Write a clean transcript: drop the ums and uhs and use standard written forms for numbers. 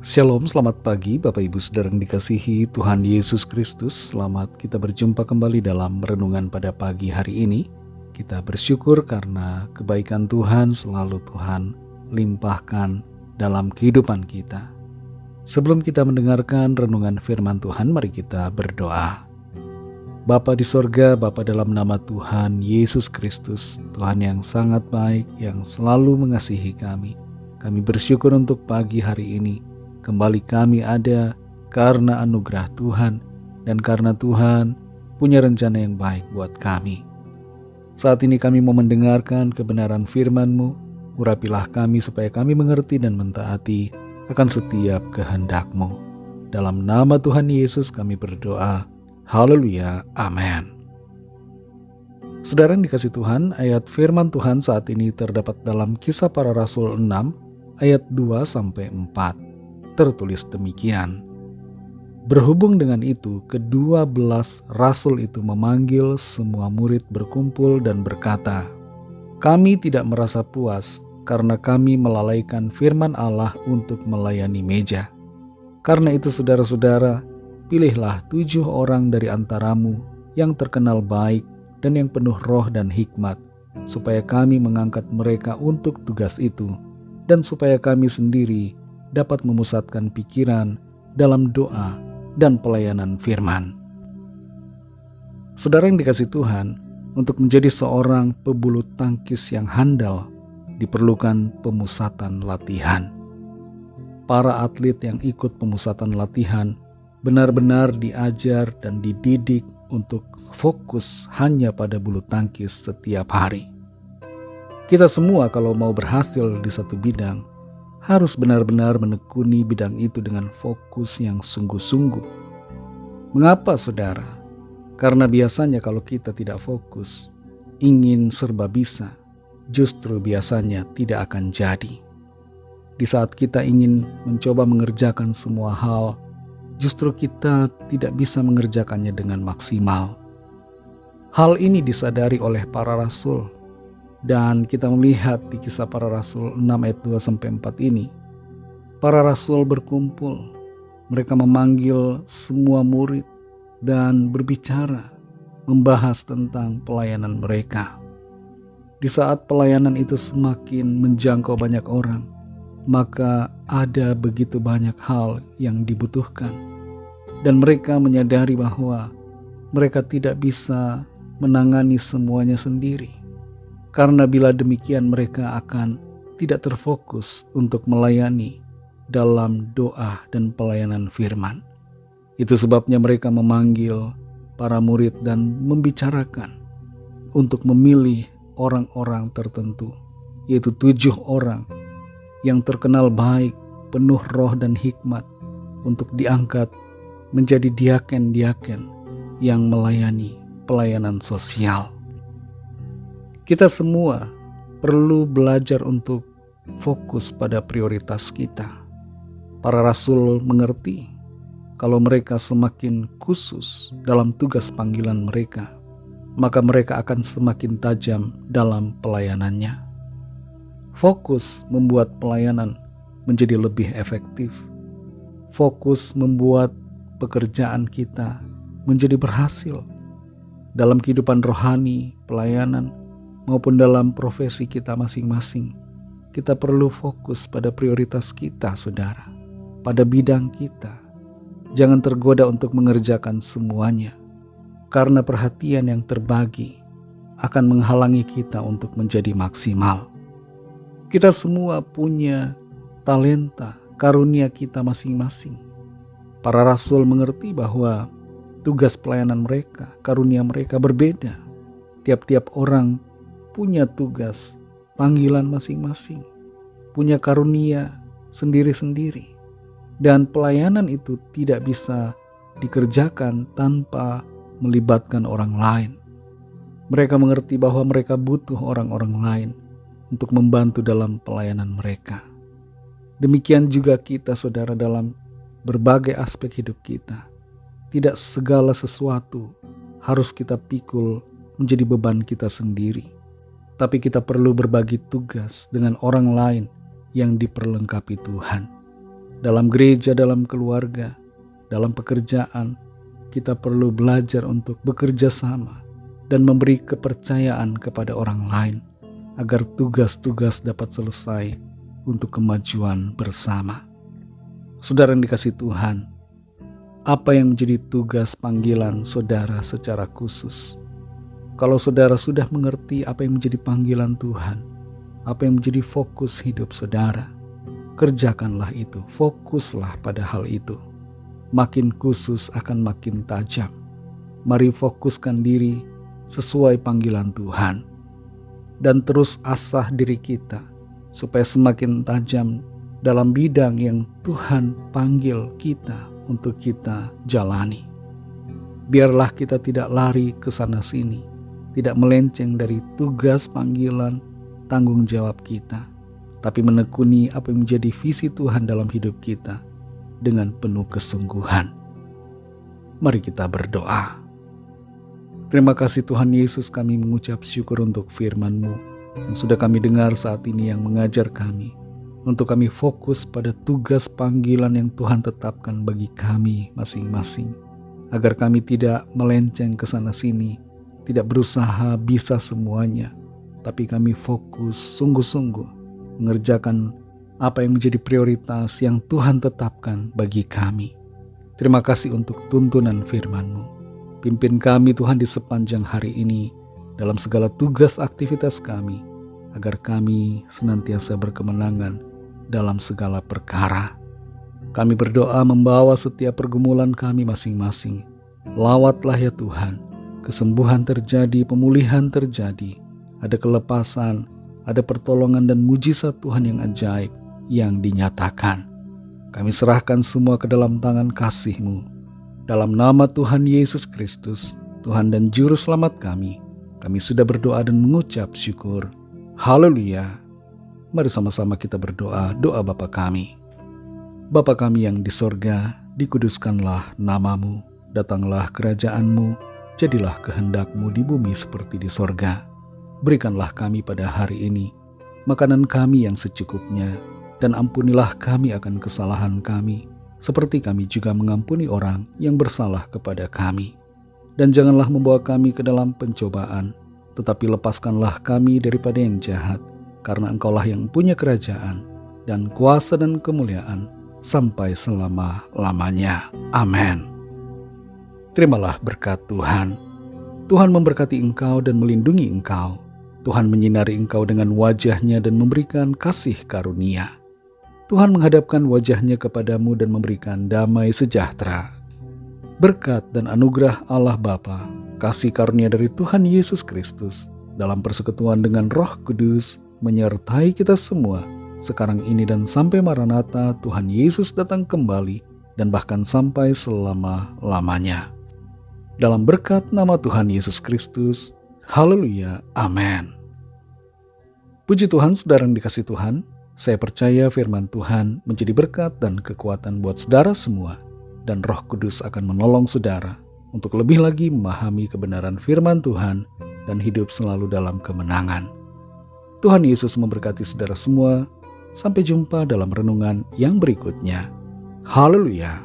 Shalom, selamat pagi Bapak Ibu Saudara yang dikasihi Tuhan Yesus Kristus. Selamat kita berjumpa kembali dalam renungan pada pagi hari ini. Kita bersyukur karena kebaikan Tuhan selalu Tuhan limpahkan dalam kehidupan kita. Sebelum kita mendengarkan renungan firman Tuhan, mari kita berdoa. Bapa di sorga, Bapa dalam nama Tuhan Yesus Kristus, Tuhan yang sangat baik, yang selalu mengasihi kami. Kami bersyukur untuk pagi hari ini. Kembali kami ada karena anugerah Tuhan dan karena Tuhan punya rencana yang baik buat kami. Saat ini kami mau mendengarkan kebenaran firman-Mu. Urapilah kami supaya kami mengerti dan mentaati akan setiap kehendak-Mu. Dalam nama Tuhan Yesus kami berdoa. Haleluya. Amin. Saudara yang dikasih Tuhan, ayat firman Tuhan saat ini terdapat dalam Kisah Para Rasul 6 ayat 2-4. Tertulis demikian. Berhubung dengan itu, ke-12 rasul itu memanggil semua murid berkumpul dan berkata, "Kami tidak merasa puas karena kami melalaikan firman Allah untuk melayani meja. Karena itu saudara-saudara, pilihlah 7 orang dari antaramu yang terkenal baik dan yang penuh roh dan hikmat, supaya kami mengangkat mereka untuk tugas itu, dan supaya kami sendiri dapat memusatkan pikiran dalam doa dan pelayanan firman." Saudara yang dikasih Tuhan, untuk menjadi seorang pebulu tangkis yang handal diperlukan pemusatan latihan. Para atlet yang ikut pemusatan latihan benar-benar diajar dan dididik untuk fokus hanya pada bulu tangkis setiap hari. Kita semua kalau mau berhasil di satu bidang harus benar-benar menekuni bidang itu dengan fokus yang sungguh-sungguh. Mengapa, saudara? Karena biasanya kalau kita tidak fokus, ingin serba bisa, justru biasanya tidak akan jadi. Di saat kita ingin mencoba mengerjakan semua hal, justru kita tidak bisa mengerjakannya dengan maksimal. Hal ini disadari oleh para rasul. Dan kita melihat di Kisah Para Rasul 6 ayat 2-4 ini, para rasul berkumpul, mereka memanggil semua murid dan berbicara, membahas tentang pelayanan mereka. Di saat pelayanan itu semakin menjangkau banyak orang, maka ada begitu banyak hal yang dibutuhkan. Dan mereka menyadari bahwa mereka tidak bisa menangani semuanya sendiri. Karena bila demikian mereka akan tidak terfokus untuk melayani dalam doa dan pelayanan firman. Itu sebabnya mereka memanggil para murid dan membicarakan untuk memilih orang-orang tertentu, yaitu 7 orang yang terkenal baik, penuh roh dan hikmat, untuk diangkat menjadi diaken-diaken yang melayani pelayanan sosial. Kita semua perlu belajar untuk fokus pada prioritas kita. Para rasul mengerti kalau mereka semakin khusus dalam tugas panggilan mereka, maka mereka akan semakin tajam dalam pelayanannya. Fokus membuat pelayanan menjadi lebih efektif. Fokus membuat pekerjaan kita menjadi berhasil dalam kehidupan rohani, pelayanan, maupun dalam profesi kita masing-masing. Kita perlu fokus pada prioritas kita, saudara, pada bidang kita. Jangan tergoda untuk mengerjakan semuanya, karena perhatian yang terbagi akan menghalangi kita untuk menjadi maksimal. Kita semua punya talenta, karunia kita masing-masing. Para rasul mengerti bahwa tugas pelayanan mereka, karunia mereka berbeda. Tiap-tiap orang punya tugas, panggilan masing-masing, punya karunia sendiri-sendiri. Dan pelayanan itu tidak bisa dikerjakan tanpa melibatkan orang lain. Mereka mengerti bahwa mereka butuh orang-orang lain untuk membantu dalam pelayanan mereka. Demikian juga kita, saudara, dalam berbagai aspek hidup kita. Tidak segala sesuatu harus kita pikul menjadi beban kita sendiri. Tapi kita perlu berbagi tugas dengan orang lain yang diperlengkapi Tuhan. dalam gereja, dalam keluarga, dalam pekerjaan, kita perlu belajar untuk bekerja sama dan memberi kepercayaan kepada orang lain agar tugas-tugas dapat selesai untuk kemajuan bersama. Saudara yang dikasihi Tuhan, apa yang menjadi tugas panggilan saudara secara khusus? Kalau saudara sudah mengerti apa yang menjadi panggilan Tuhan, apa yang menjadi fokus hidup saudara, kerjakanlah itu, fokuslah pada hal itu. Makin khusus akan makin tajam. Mari fokuskan diri sesuai panggilan Tuhan. Dan terus asah diri kita supaya semakin tajam dalam bidang yang Tuhan panggil kita untuk kita jalani. Biarlah kita tidak lari ke sana sini, tidak melenceng dari tugas panggilan tanggung jawab kita, tapi menekuni apa yang menjadi visi Tuhan dalam hidup kita dengan penuh kesungguhan. Mari kita berdoa. Terima kasih Tuhan Yesus, kami mengucap syukur untuk firman-Mu yang sudah kami dengar saat ini, yang mengajar kami untuk kami fokus pada tugas panggilan yang Tuhan tetapkan bagi kami masing-masing, agar kami tidak melenceng ke sana sini, tidak berusaha bisa semuanya, tapi kami fokus sungguh-sungguh mengerjakan apa yang menjadi prioritas yang Tuhan tetapkan bagi kami. Terima kasih untuk tuntunan firman-Mu. Pimpin kami Tuhan di sepanjang hari ini dalam segala tugas aktivitas kami, agar kami senantiasa berkemenangan dalam segala perkara. Kami berdoa membawa setiap pergumulan kami masing-masing. Lawatlah ya Tuhan, kesembuhan terjadi, pemulihan terjadi, ada kelepasan, ada pertolongan dan mujizat Tuhan yang ajaib yang dinyatakan. Kami serahkan semua ke dalam tangan kasih-Mu. Dalam nama Tuhan Yesus Kristus, Tuhan dan Juru Selamat kami sudah berdoa dan mengucap syukur. Haleluya. Mari sama-sama kita berdoa, doa Bapa kami. Bapa kami yang di sorga, dikuduskanlah nama-Mu, datanglah kerajaan-Mu, jadilah kehendak-Mu di bumi seperti di sorga. Berikanlah kami pada hari ini makanan kami yang secukupnya, dan ampunilah kami akan kesalahan kami, seperti kami juga mengampuni orang yang bersalah kepada kami. Dan janganlah membawa kami ke dalam pencobaan, tetapi lepaskanlah kami daripada yang jahat, karena Engkaulah yang punya kerajaan, dan kuasa dan kemuliaan, sampai selama-lamanya. Amin. Terimalah berkat Tuhan. Tuhan memberkati engkau dan melindungi engkau. Tuhan menyinari engkau dengan wajah-Nya dan memberikan kasih karunia. Tuhan menghadapkan wajah-Nya kepadamu dan memberikan damai sejahtera. Berkat dan anugerah Allah Bapa, kasih karunia dari Tuhan Yesus Kristus, dalam persekutuan dengan Roh Kudus, menyertai kita semua, sekarang ini dan sampai Maranatha Tuhan Yesus datang kembali, dan bahkan sampai selama-lamanya. Dalam berkat nama Tuhan Yesus Kristus, haleluya, amin. Puji Tuhan, saudara yang dikasihi Tuhan. Saya percaya firman Tuhan menjadi berkat dan kekuatan buat saudara semua, dan Roh Kudus akan menolong saudara untuk lebih lagi memahami kebenaran firman Tuhan dan hidup selalu dalam kemenangan. Tuhan Yesus memberkati saudara semua. Sampai jumpa dalam renungan yang berikutnya. Haleluya.